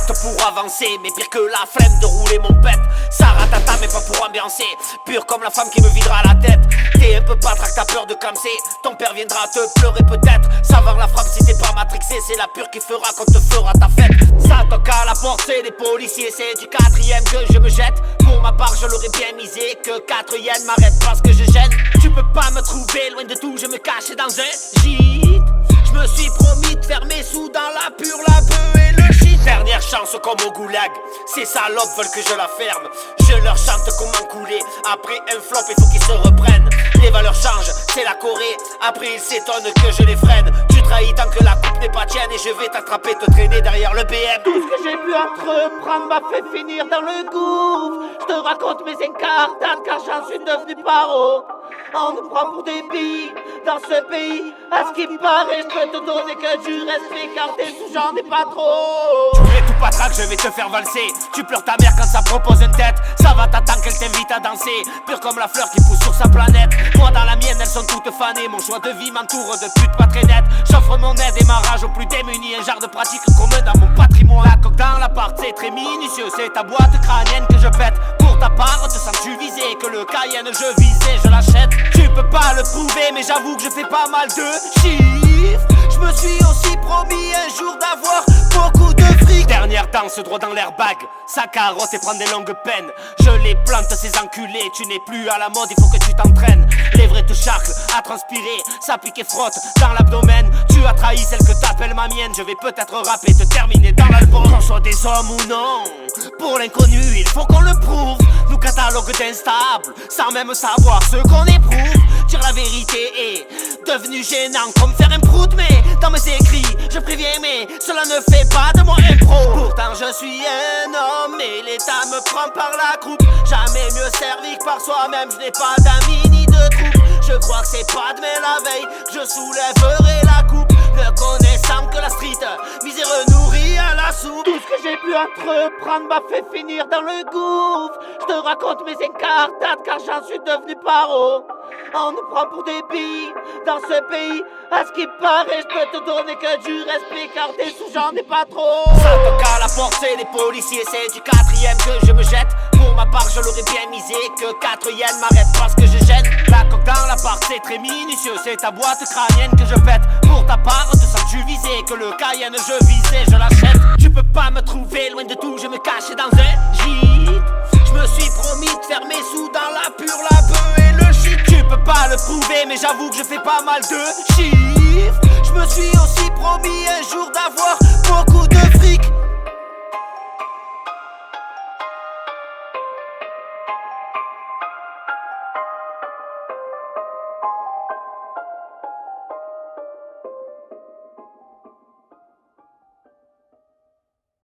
acte pour avancer, mais pire que la flemme de rouler mon pet. Ça ratata mais pas pour ambiancer, pur comme la femme qui me videra la tête. T'es un peu patraque, t'as peur de clamser, ton père viendra te pleurer peut-être. Savoir la frappe si t'es pas matrixé, c'est la pure qui fera quand te fera ta fête. Ça toque à la porte, c'est des policiers, c'est du 4ème que je me jette. Pour ma part je l'aurais bien misé, que 4 yens m'arrêtent parce que je gêne. Tu peux pas me trouver, loin de tout je me cache dans un gîte. Je me suis promis de faire mes sous dans la pure, la bœuf et le shit. Dernière chance comme au goulag, ces salopes veulent que je la ferme. Je leur chante comment couler, après un flop il faut qu'ils se reprennent. Les valeurs changent, c'est la Corée, après ils s'étonnent que je les freine. Tu trahis tant que la coupe n'est pas tienne et je vais t'attraper, te traîner derrière le BM. Tout ce que j'ai pu entreprendre m'a fait finir dans le gouffre. Je te raconte mes incartades car j'en suis devenu paro. On nous prend pour des billes dans ce pays. À ce qui me paraît, je peux te donner que du respect car t'es sous, j'en ai pas trop. Tu voulais tout patraque, je vais te faire valser. Tu pleures ta mère quand ça propose une tête. Ça va t'attendre qu'elle t'invite à danser, pure comme la fleur qui pousse sur sa planète. Moi dans la mienne, elles sont toutes fanées. Mon choix de vie m'entoure de putes pas très nettes. J'offre mon aide et ma rage aux plus démunis. Un genre de pratique commun dans mon patrimoine. La coque dans l'appart, c'est très minutieux. C'est ta boîte crânienne que je pète. Pour ta part, te sens-tu visé? Que le Cayenne je visais, je l'achète. Tu peux pas le prouver, mais j'avoue que je fais pas mal de chiffres. Je me suis aussi promis un jour d'avoir beaucoup de fric. Dernière danse droit dans l'airbag, sa carotte et prendre des longues peines. Je les plante ces enculés, tu n'es plus à la mode, il faut que tu t'entraînes. Les vrais te charclent à transpirer, ça pique et frotte dans l'abdomen. Tu as trahi celle que t'appelles ma mienne, je vais peut-être rapper, te terminer dans l'album. Qu'on soit des hommes ou non, pour l'inconnu il faut qu'on le prouve. Nous catalogue d'instables, sans même savoir ce qu'on éprouve. Dire la vérité est devenu gênant comme faire un prout. Mais dans mes écrits, je préviens mais cela ne fait pas de moi un pro. Pourtant je suis un homme et l'État me prend par la croupe. Jamais mieux servi que par soi-même, je n'ai pas d'amis ni de troupe. Je crois que c'est pas demain la veille que je soulèverai la coupe. Ne connaissant que la street, misère nourrie à la soupe. Tout ce que j'ai pu entreprendre m'a fait finir dans le gouffre. Je te raconte mes incartades car j'en suis devenu paro. On nous prend pour des billes dans ce pays. À ce qui paraît, je peux te donner que du respect car des sous j'en ai pas trop. Ça toque à la porte, c'est des policiers, c'est du 4ème que je me jette. Pour ma part, je l'aurais bien misé, que 4 yens m'arrêtent parce que je gêne. La coque dans l'appart, c'est très minutieux, c'est ta boîte crânienne que je pète. Pour ta part, te sens-tu visé? Que le Cayenne je visais, je l'achète. Tu peux pas me trouver, loin de tout, je me cache dans un gîte. Je me suis promis de faire mes sous dans la pure, la bœuf et le shit. Tu peux pas le prouver, mais j'avoue que je fais pas mal de chiffres. Je me suis aussi promis un jour d'avoir beaucoup de fric.